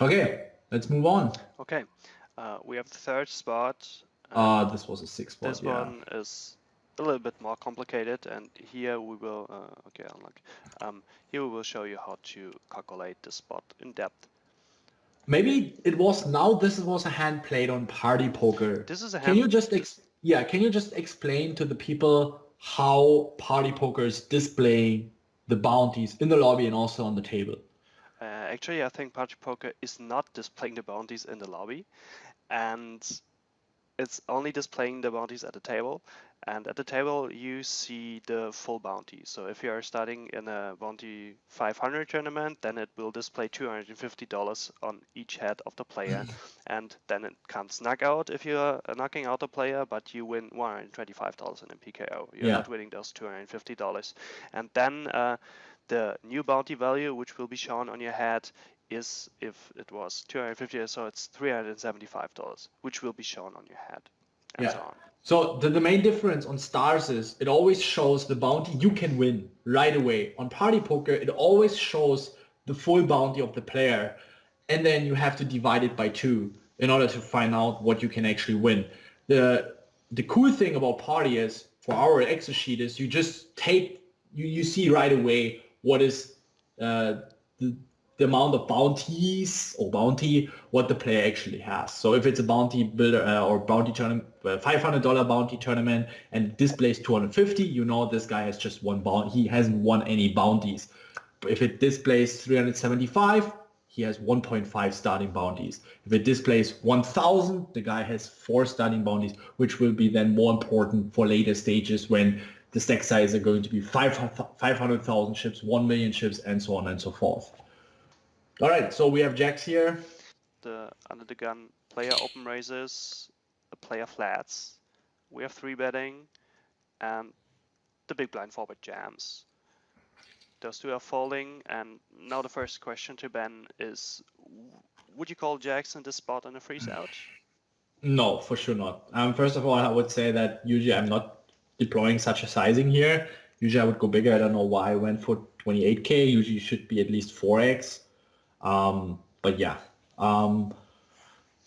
Okay, let's move on. Okay, we have the third spot, and This was a six spot, this yeah. one is a little bit more complicated. And here we will, okay, unlock. Here we will show you how to calculate the spot in depth. Maybe it was now this was a hand played on Party Poker. This is a Can hand. you just can you just explain to the people how Party Poker is displaying the bounties in the lobby and also on the table? Actually, I think Party Poker is not displaying the bounties in the lobby, and it's only displaying the bounties at the table. And at the table, you see the full bounty. So if you are starting in a bounty 500 tournament, then it will display $250 on each head of the player. And then it counts knockout if you are knocking out a player, but you win $125 in a PKO. You're Yeah. not winning those $250. And then the new bounty value, which will be shown on your head, is, if it was 250, so it's $375, which will be shown on your head, and Yeah. so on. So the main difference on stars is it always shows the bounty you can win right away. On Party Poker, it always shows the full bounty of the player, and then you have to divide it by two in order to find out what you can actually win. The cool thing about Party is for our Excel sheet is you just take you see right away what is uh, the the amount of bounties or bounty what the player actually has. So if it's a bounty builder or bounty tournament, $500 bounty tournament, and it displays 250, you know this guy has just one bounty. He hasn't won any bounties. But if it displays 375, he has 1.5 starting bounties. If it displays 1000, the guy has 4 starting bounties, which will be then more important for later stages when the stack size are going to be 500,000 chips, 1 million chips, and so on and so forth. All right, so we have jacks here. The under the gun player open raises, a player flats. We have 3-betting, and the big blind forward jams. Those two are folding, and now the first question to Ben is, would you call jacks in this spot on a freeze out? No, for sure not. First of all, I would say that usually I'm not deploying such a sizing here. Usually I would go bigger. I don't know why I went for 28K. Usually it should be at least 4x. But yeah.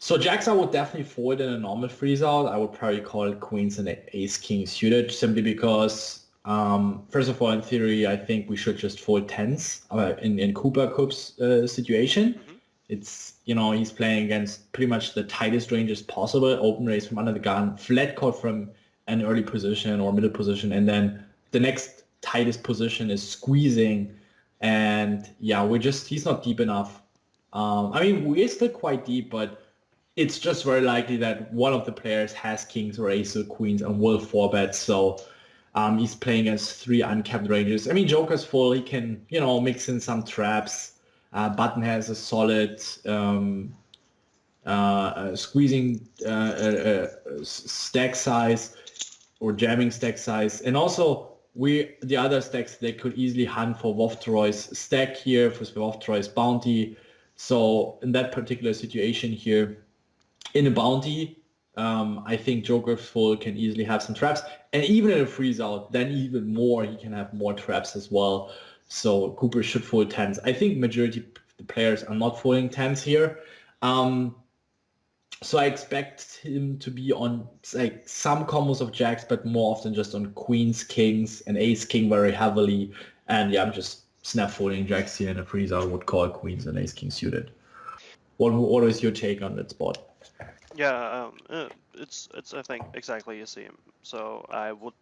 So jacks I would definitely fold in a normal freeze out. I would probably call it queens and ace king suited simply because first of all, in theory, I think we should just fold tens in Cooper Coop's situation. Mm-hmm. It's, you know, he's playing against pretty much the tightest ranges possible, open raise from under the gun, flat call from an early position or middle position, and then the next tightest position is squeezing. And yeah, he's not deep enough. I mean, we're still quite deep, but it's just very likely that one of the players has kings or ace or queens and will four bet. So he's playing against 3 uncapped ranges. I mean, Joker's full. He can, you know, mix in some traps. Button has a solid squeezing stack size or jamming stack size. And also, the other stacks, they could easily hunt for Wolftroy's stack here, for Wolftroy's bounty. So in that particular situation here, in a bounty, I think Joker full can easily have some traps, and even in a freeze out, then even more he can have more traps as well. So Cooper should fold tens. I think majority of the players are not folding tens here. Um, so I expect him to be on like some combos of jacks, but more often just on queens, kings, and ace king very heavily. And yeah, I'm just snap folding jacks here in a freeze out. Would call queens and ace king suited. What is your take on that spot? Yeah, it's I think exactly the same. So I would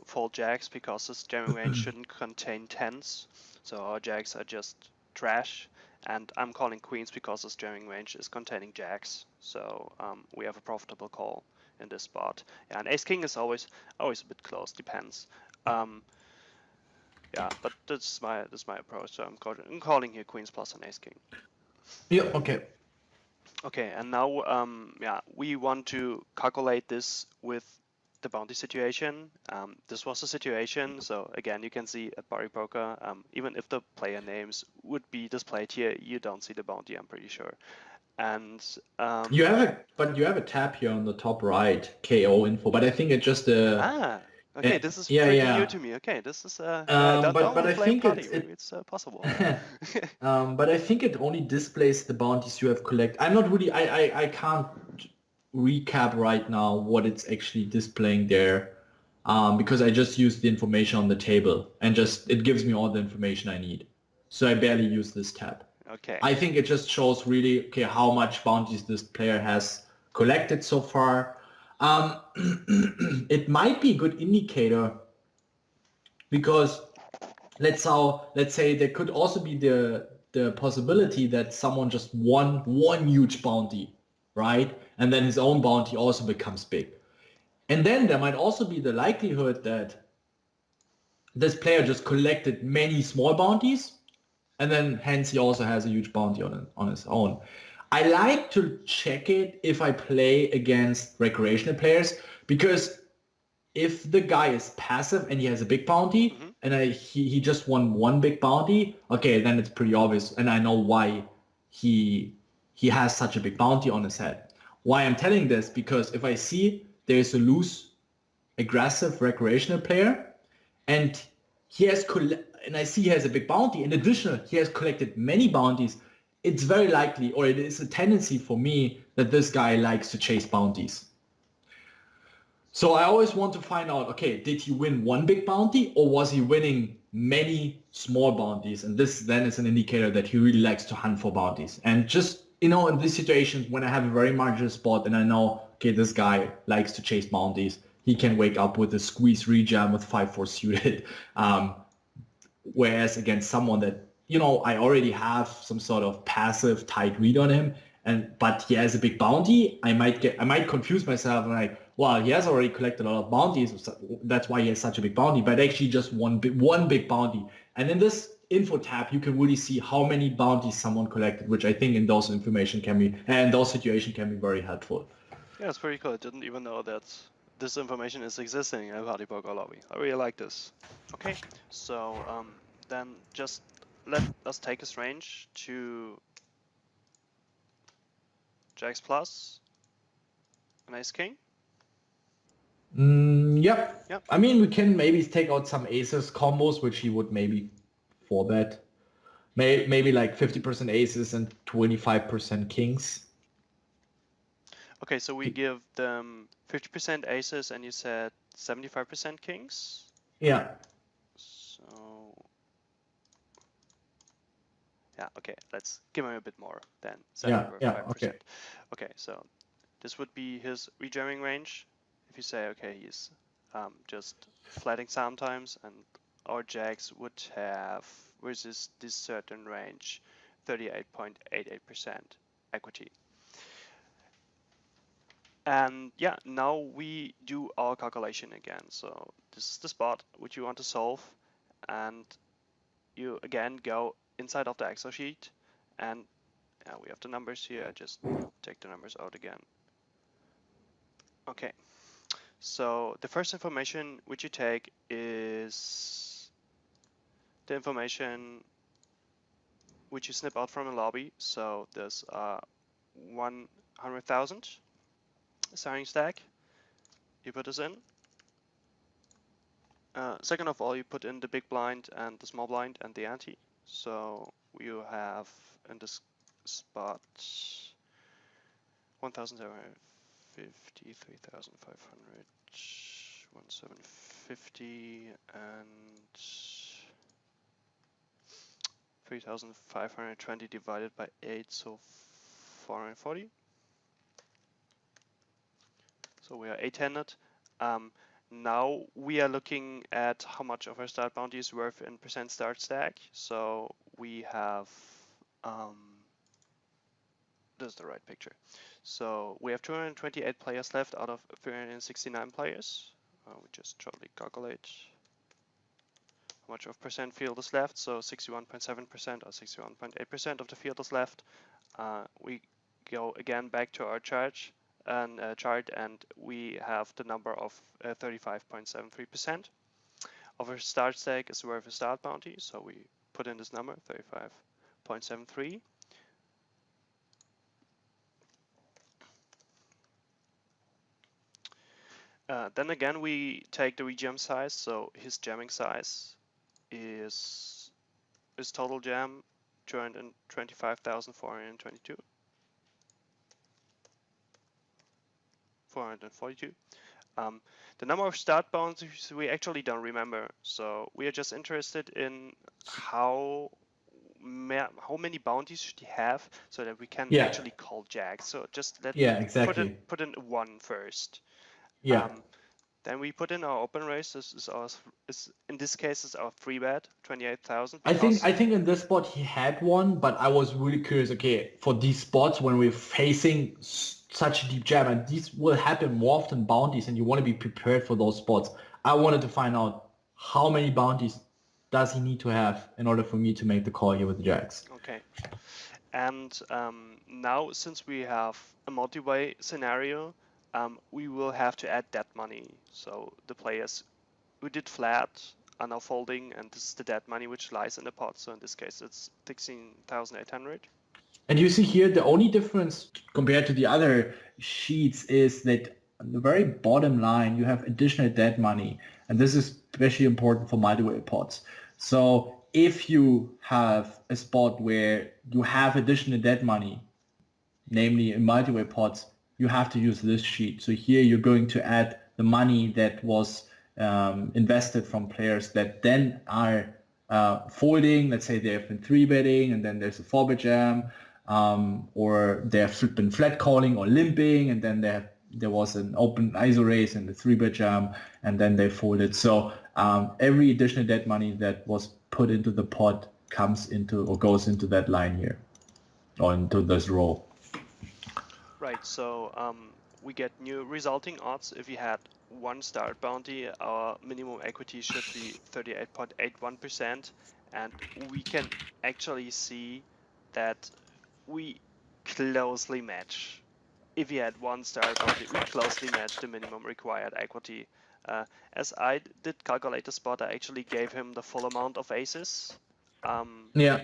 fold jacks because this jamming range shouldn't contain tens, so our jacks are just trash. And I'm calling queens because this jamming range is containing jacks, so we have a profitable call in this spot. Yeah, and ace king is always a bit close, depends. Um, yeah, but that's my approach. So I'm calling here queens plus an ace king. Yeah, okay. Okay, and now yeah, we want to calculate this with the bounty situation. This was the situation, so again, you can see at Party Poker, even if the player names would be displayed here, you don't see the bounty, I'm pretty sure. And You have a tab here on the top right, KO info, but I think it's just ah, Okay, this is Yeah, pretty new yeah. to me. Okay, this is yeah. I don't But want I to play a think party. it's Maybe it. it's possible. But I think it only displays the bounties you have collected. I'm not really. I can't recap right now what it's actually displaying there, because I just used the information on the table and just it gives me all the information I need. So I barely use this tab. Okay. I think it just shows really okay how much bounties this player has collected so far. Um, it might be a good indicator because let's say there could also be the possibility that someone just won one huge bounty, right? And then his own bounty also becomes big. And then there might also be the likelihood that this player just collected many small bounties, and then hence he also has a huge bounty on his own. I like to check it if I play against recreational players because if the guy is passive and he has a big bounty Mm-hmm. and he just won one big bounty, okay, then it's pretty obvious and I know why he he has such a big bounty on his head. Why I'm telling this because if I see there's a loose aggressive recreational player and he has and I see he has a big bounty. In addition, he has collected many bounties. It's very likely, or it is a tendency for me that this guy likes to chase bounties. So I always want to find out, okay, did he win one big bounty or was he winning many small bounties? And this then is an indicator that he really likes to hunt for bounties. And just, in these situations when I have a very marginal spot and I know, okay, this guy likes to chase bounties, he can wake up with a squeeze rejam with 5-4 suited. Whereas against someone that, I already have some sort of passive tight read on him, but he has a big bounty, I might confuse myself and like, well, he has already collected a lot of bounties, so that's why he has such a big bounty, but actually just one big bounty. And in this info tab, you can really see how many bounties someone collected, which I think in those situations can be very helpful. Yeah, it's pretty cool. I didn't even know that this information is existing in a party poker lobby. I really like this. Okay, so then just let us take his range to Jacks plus an ace king. Yep. Yep. I mean, we can maybe take out some aces combos, which he would maybe four bet. Maybe like 50% aces and 25% kings. Okay, so we give them 50% aces and you said 75% kings. Yeah. So yeah, okay, let's give him a bit more than Yeah. Yeah. 75%. Okay. Okay, so this would be his rejamming range. If you say, okay, he's just flatting sometimes, and our jacks would have, versus this certain range, 38.88% equity. And yeah, now we do our calculation again. So this is the spot which you want to solve, and you again go inside of the Excel sheet, and we have the numbers here. I just take the numbers out again. Okay, so the first information which you take is the information which you snip out from a lobby. So there's 100,000 starting stack. You put this in. Second of all, you put in the big blind and the small blind and the ante. So you have in this spot 1,750, 3,500, 1,750, and 3,520 divided by 8, so 440. So we are 800. Now we are looking at how much of our start bounty is worth in percent start stack. So we have, this is the right picture. So we have 228 players left out of 369 players. We just shortly calculate how much of percent field is left. So 61.7% or 61.8% of the field is left. We go again back to our chart and we have the number of 35.73% of our start stack is worth a start bounty. So we put in this number 35.73. Then again, we take the rejam size, so his jamming size is total jam 225,422, 442. The number of start bounties we actually don't remember, so we are just interested in how many bounties should he have so that we can Yeah. actually call jacks. So just let Yeah, put in exactly. put in one first. Yeah. Then we put in our open race. This is our in this case is our free bet 28,000 I because think in this spot he had one, but I was really curious. Okay, for these spots when we're facing such a deep jam, and these will happen more often bounties, and you want to be prepared for those spots. I wanted to find out how many bounties does he need to have in order for me to make the call here with the jacks. okay. And now, since we have a multi-way scenario, we will have to add dead money. So the players who did flat are now folding, and this is the dead money which lies in the pot. So in this case, it's 16,800. And you see here, the only difference compared to the other sheets is that on the very bottom line, you have additional dead money. And this is especially important for multi-way pots. So if you have a spot where you have additional dead money, namely in multi-way pots, you have to use this sheet. So here you're going to add the money that was invested from players that then are folding. Let's say they have been three betting and then there's a four bet jam, or they have been flat calling or limping, and then there was an open ISO race and the three bet jam, and then they folded. So every additional dead money that was put into the pot comes into or goes into that line here or into this row. Right, so we get new resulting odds. If we had one start bounty, our minimum equity should be 38.81%, and we can actually see that we closely match. If we had one start bounty, we closely match the minimum required equity. As I did calculate the spot, I actually gave him the full amount of aces. Yeah,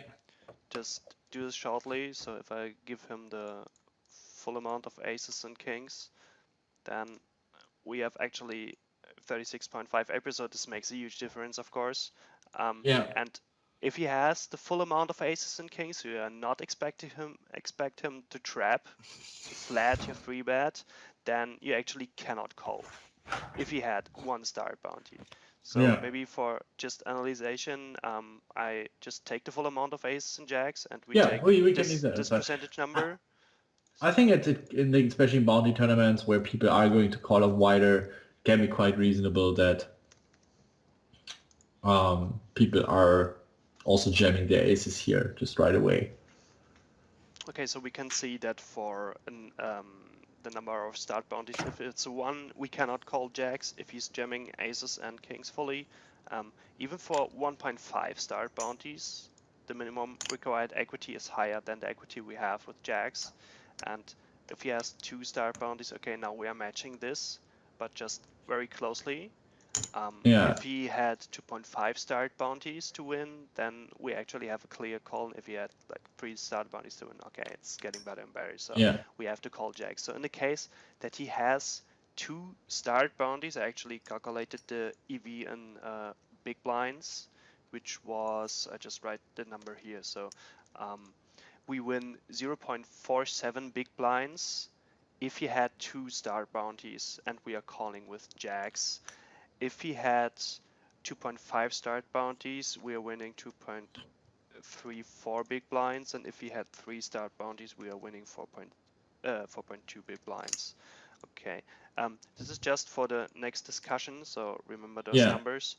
Just do this shortly. So if I give him the full amount of aces and kings, then we have actually 36.58%. So this makes a huge difference, of course. yeah, And if he has the full amount of aces and kings, you are not expect him to trap, to flat your free bet, then you actually cannot call if he had one star bounty. So yeah, maybe for just analyzation, I just take the full amount of aces and jacks, and we yeah. take We can leave this that this aside. percentage I, number. I think it's in the especially bounty tournaments where people are going to call up wider, can be quite reasonable that people are also jamming their aces here just right away. Okay, so we can see that for the number of start bounties, if it's a 1, we cannot call jacks if he's jamming aces and kings fully. Even for 1.5 start bounties, the minimum required equity is higher than the equity we have with jacks. And if he has 2 start bounties, okay, now we are matching this, but just very closely. Yeah, If he had 2.5 start bounties to win, then we actually have a clear call. If he had like 3 start bounties to win, okay, it's getting better and better. So yeah, we have to call Jack. So in the case that he has 2 start bounties, I actually calculated the EV in big blinds, which was, I just write the number here. So we win 0.47 big blinds if he had 2 start bounties and we are calling with jacks. If he had 2.5 start bounties, we are winning 2.34 big blinds, and if he had 3 start bounties, we are winning 4.2 big blinds. Okay, this is just for the next discussion, so remember those yeah. numbers.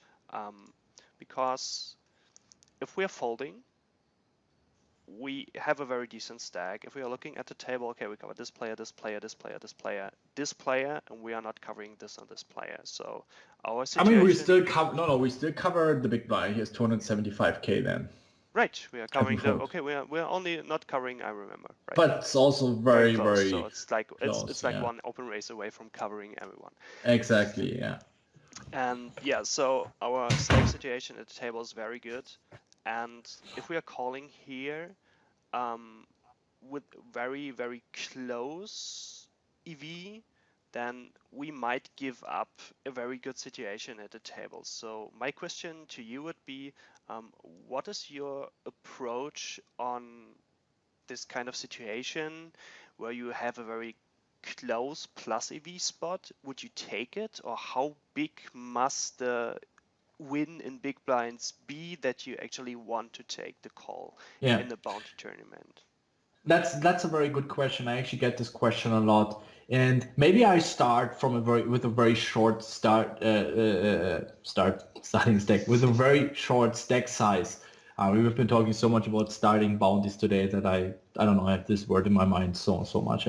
Because if we are folding, we have a very decent stack. If we are looking at the table, okay, we cover this player, this player, this player, this player, this player, and we are not covering this and this player. So our I mean, we situation, still cover. No, no, we still cover the big blind. He has 275K then. right? We are If we covering the. fold, Okay, we are only not covering. I remember, right? but it's also Very very, close. So very it's like close. it's like Yeah, one open race away from covering everyone. exactly. Yeah, And yeah, so our stack situation at the table is very good. And if we are calling here, um, with very close EV, then we might give up a very good situation at the table. So my question to you would be, what is your approach on this kind of situation where you have a very close plus EV spot? Would you take it, or how big must the win in big blinds be that you actually want to take the call Yeah. in the bounty tournament? That's a very good question. I actually get this question a lot, and maybe I start from a very short starting stack with a very short stack size. We've been talking so much about starting bounties today that I don't know, I have this word in my mind so much.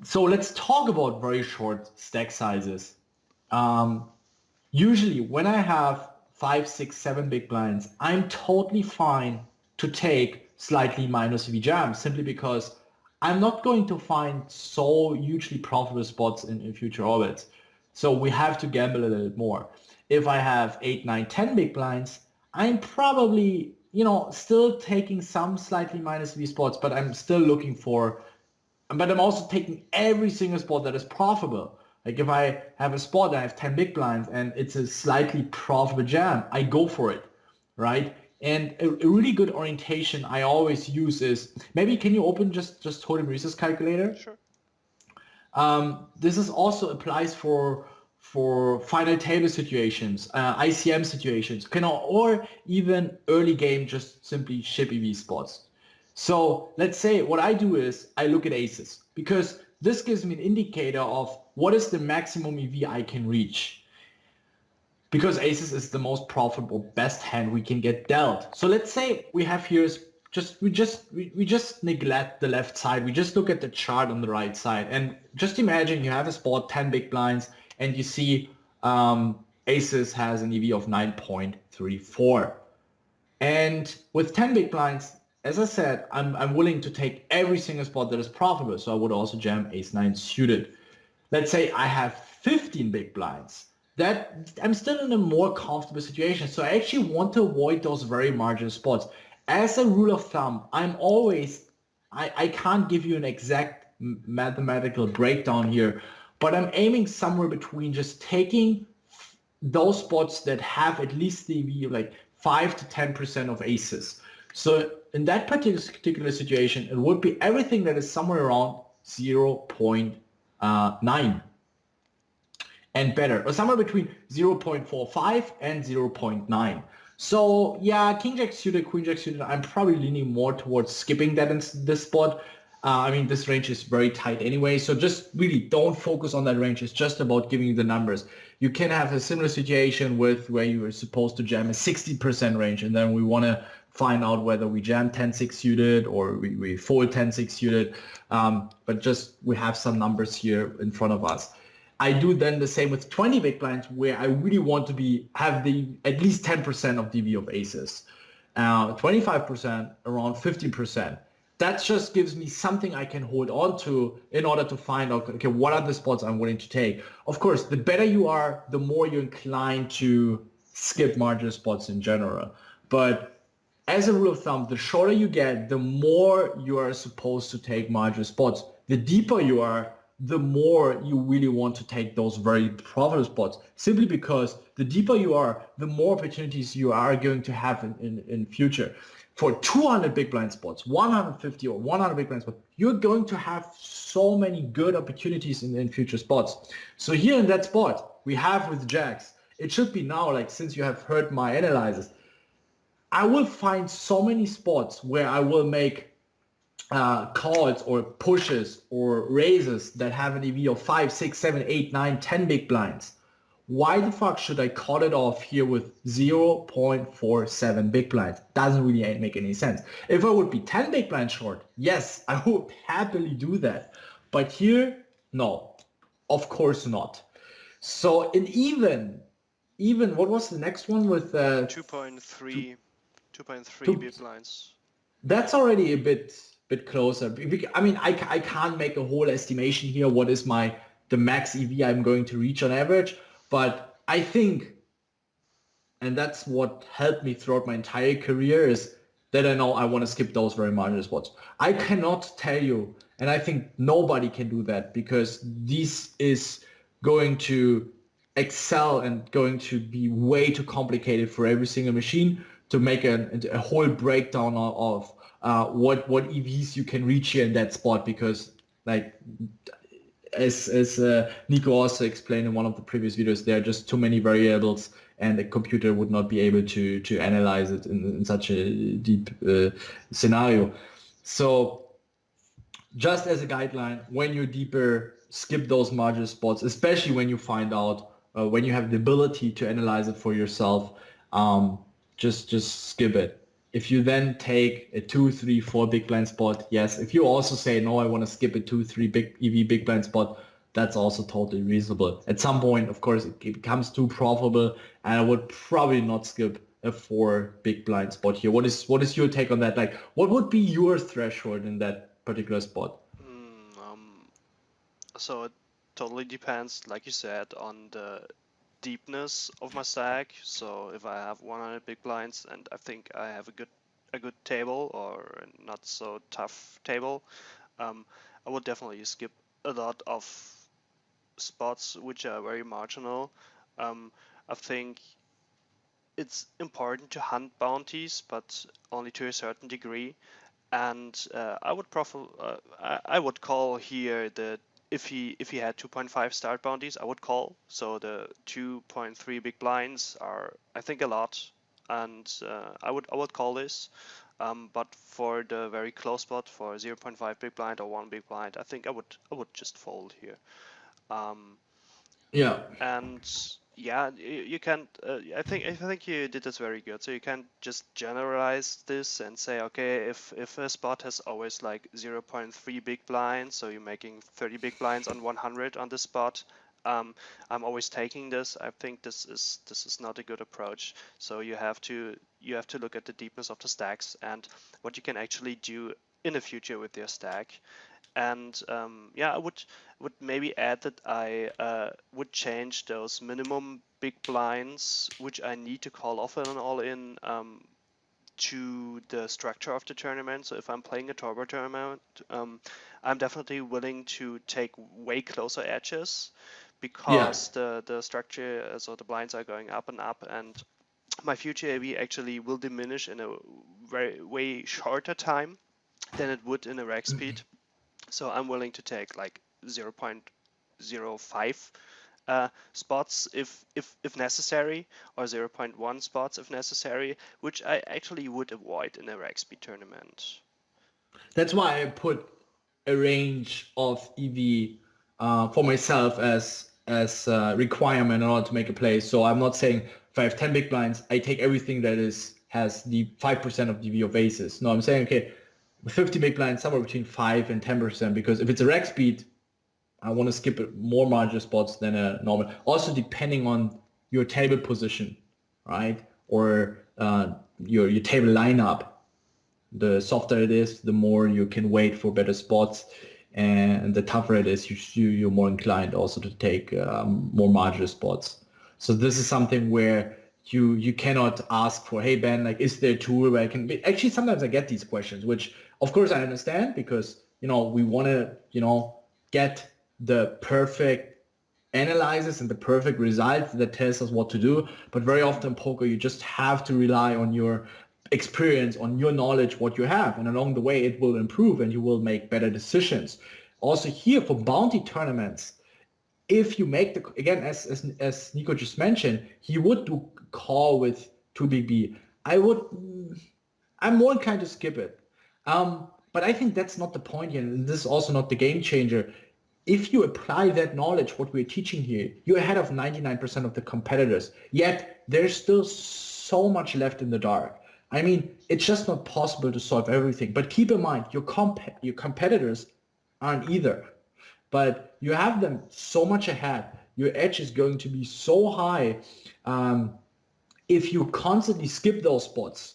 So let's talk about very short stack sizes. Usually when I have 5, 6, 7 big blinds, I'm totally fine to take slightly minus V jam simply because I'm not going to find so hugely profitable spots in future orbits. So we have to gamble a little bit more. If I have 8, 9, 10 big blinds, I'm probably, still taking some slightly minus V spots, but I'm still looking for, but I'm also taking every single spot that is profitable. Like if I have a spot, I have 10 big blinds and it's a slightly profitable jam, I go for it, right? And a really good orientation I always use is, maybe can you open just Totem Research Calculator? Sure. This is also applies for final table situations, ICM situations, or even early game, just simply ship EV spots. So let's say what I do is I look at aces because this gives me an indicator of what is the maximum EV I can reach. Because aces is the most profitable best hand we can get dealt. So let's say we have here is we just neglect the left side. We just look at the chart on the right side and just imagine you have a spot 10 big blinds and you see aces has an EV of 9.34. And with 10 big blinds, as I said, I'm willing to take every single spot that is profitable. So I would also jam ace 9 suited. Let's say I have 15 big blinds. That I'm still in a more comfortable situation. So I actually want to avoid those very marginal spots. As a rule of thumb, I can't give you an exact mathematical breakdown here, but I'm aiming somewhere between just taking those spots that have at least the like 5 to 10% of aces. So in that particular situation, it would be everything that is somewhere around 0.9 and better, or somewhere between 0.45 and 0.9. So yeah, King Jack suited, Queen Jack suited, I'm probably leaning more towards skipping that in this spot. I mean, this range is very tight anyway, so just really don't focus on that range. It's just about giving you the numbers. You can have a similar situation with where you were supposed to jam a 60% range, and then we want to find out whether we jam 10-6 suited or we fold 10-6 suited. But just we have some numbers here in front of us. I do then the same with 20 big blinds where I really want to have the at least 10% of DV of aces. 25%, around 15%. That just gives me something I can hold on to in order to find out, okay, what are the spots I'm willing to take? Of course, the better you are, the more you're inclined to skip marginal spots in general. But as a rule of thumb, the shorter you get, the more you are supposed to take marginal spots. The deeper you are, the more you really want to take those very profitable spots, simply because the deeper you are, the more opportunities you are going to have in future. For 200 big blind spots, 150 or 100 big blind spots, you're going to have so many good opportunities in future spots. So here in that spot, we have with jacks, it should be now, like since you have heard my analysis, I will find so many spots where I will make calls or pushes or raises that have an EV of 5, 6, 7, 8, 9, 10 big blinds. Why the fuck should I call it off here with 0.47 big blinds? Doesn't really make any sense. If I would be 10 big blinds short, yes, I would happily do that. But here, no, of course not. So in even what was the next one with 2.3 two, big blinds. that's already a bit closer. I mean, I can't make a whole estimation here. What is the max EV I'm going to reach on average? But I think, and that's what helped me throughout my entire career, is that I know I want to skip those very marginal spots. I cannot tell you And I think nobody can do that because this is going to excel and going to be way too complicated for every single machine to make a whole breakdown of what EVs you can reach here in that spot because like as Nico also explained in one of the previous videos, there are just too many variables, and the computer would not be able to analyze it in such a deep scenario. So just as a guideline, when you're deeper, skip those margin spots, especially when you find out when you have the ability to analyze it for yourself. Um, just skip it. If you then take a 2, 3, 4 big blind spot, yes. If you also say no, I want to skip a 2, 3 big EV big blind spot, that's also totally reasonable. At some point, of course, it becomes too profitable, and I would probably not skip a 4 big blind spot here. What is your take on that? Like, what would be your threshold in that particular spot? Mm, so it totally depends, like you said, on the deepness of my stack. So if I have 100 big blinds and I think I have a good table or a not so tough table, um, I would definitely skip a lot of spots which are very marginal. I think it's important to hunt bounties, but only to a certain degree. And I would call here the if he had 2.5 start bounties, I would call. So the 2.3 big blinds are I think a lot, and I would call this. But for the very close spot for 0.5 big blind or 1 big blind, I think I would just fold here. Um, Yeah. and yeah, you can I think you did this very good. So you can just generalize this and say, okay, if a spot has always like 0.3 big blinds, so you're making 30 big blinds on 100 on the spot, um, I'm always taking this. I think this is not a good approach. So you have to look at the deepness of the stacks and what you can actually do in the future with your stack. And yeah, I would maybe add that I would change those minimum big blinds, which I need to call off in an all-in, to the structure of the tournament. So if I'm playing a turbo tournament, I'm definitely willing to take way closer edges Yeah. because the structure, so the blinds are going up and up, and my future AV actually will diminish in a very way shorter time than it would in a reg speed. So I'm willing to take like 0.05 spots if necessary, or zero point 0.1 spots if necessary, which I actually would avoid in a reg speed tournament. That's why I put a range of EV for myself as requirement in order to make a play. So I'm not saying if I have 10 big blinds, I take everything that is has the 5% of DV of aces. No, I'm saying okay, with 50 big blinds, somewhere between 5 and 10%, because if it's a reg speed, I want to skip more margin spots than a normal. Also depending on your table position, right? Or your table lineup. The softer it is, the more you can wait for better spots, and the tougher it is, you're more inclined also to take more marginal spots. So this is something where you cannot ask for, hey Ben, like is there a tool where I can be? Actually, sometimes I get these questions, which of course I understand because we want to get the perfect analysis and the perfect result that tells us what to do. But very often in poker, you just have to rely on your experience, on your knowledge, what you have. And along the way, it will improve and you will make better decisions. Also here for bounty tournaments, if you make the, again, as Nico just mentioned, he would do call with 2BB. I'm more inclined to skip it. But I think that's not the point here. And this is also not the game changer. If you apply that knowledge, what we're teaching here, you're ahead of 99% of the competitors. Yet there's still so much left in the dark. I mean, it's just not possible to solve everything. But keep in mind, your competitors aren't either. But you have them so much ahead. Your edge is going to be so high. If you constantly skip those spots,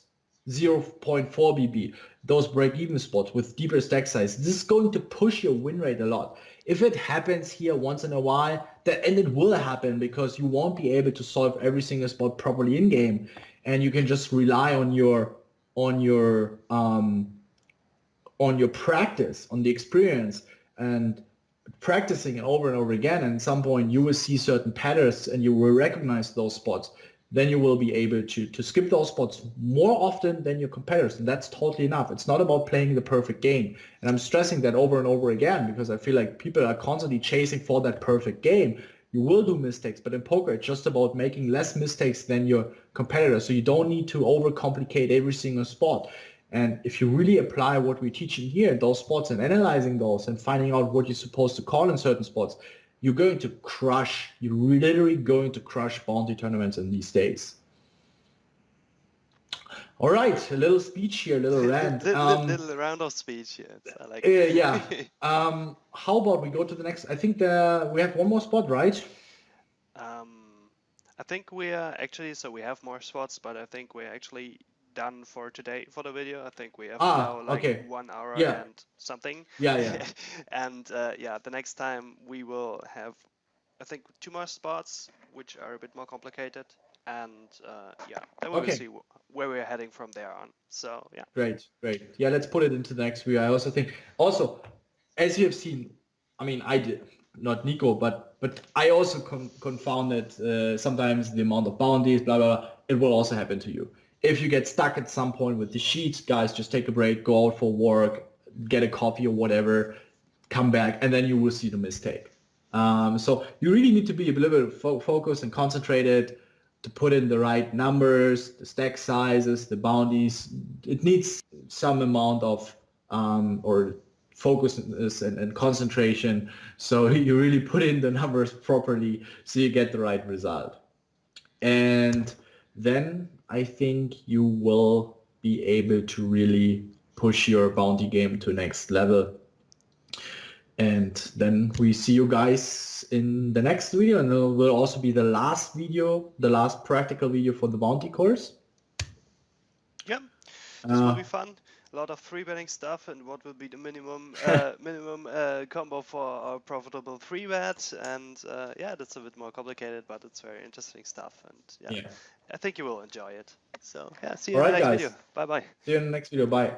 0.4 BB, those break-even spots with deeper stack size, this is going to push your win rate a lot. If it happens here once in a while, and it will happen because you won't be able to solve every single spot properly in game, and you can just rely on your on your practice, on the experience, and practicing it over and over again, and at some point you will see certain patterns and you will recognize those spots, then you will be able to skip those spots more often than your competitors. And that's totally enough. It's not about playing the perfect game. And I'm stressing that over and over again because I feel like people are constantly chasing for that perfect game. You will do mistakes, but in poker, it's just about making less mistakes than your competitor. So you don't need to overcomplicate every single spot. And if you really apply what we're teaching here, those spots, and analyzing those and finding out what you're supposed to call in certain spots, you're going to crush, you're literally going to crush bounty tournaments in these days. All right, a little speech here, a little rant. Little round of speech here. I like it. Yeah. How about we go to the next? I think we have one more spot, right? I think we are actually, so we have more spots, but I think we're actually done for today for the video. I think we have now like Okay. 1 hour Yeah. and something. Yeah. And yeah, the next time we will have, I think, 2 more spots, which are a bit more complicated. And yeah, then we will Okay. see where we're heading from there on. So yeah. Great. Yeah, let's put it into the next video. I also think, as you have seen, I mean, I did, not Nico, but I also confounded sometimes the amount of bounties, blah, blah, blah. It will also happen to you. If you get stuck at some point with the sheets, guys, just take a break, go out for work, get a coffee or whatever, come back, and then you will see the mistake. So you really need to be a little bit focused and concentrated to put in the right numbers, the stack sizes, the bounties. It needs some amount of or focus and concentration. So you really put in the numbers properly so you get the right result. And then I think you will be able to really push your bounty game to next level. And then we see you guys in the next video, and it will also be the last video, the last practical video for the bounty course. Yeah, this will be fun. A lot of free betting stuff, and what will be the minimum combo for our profitable free bet. And yeah, that's a bit more complicated, but it's very interesting stuff. And yeah, I think you will enjoy it. So yeah, see you in the next video. Bye bye. See you in the next video. Bye.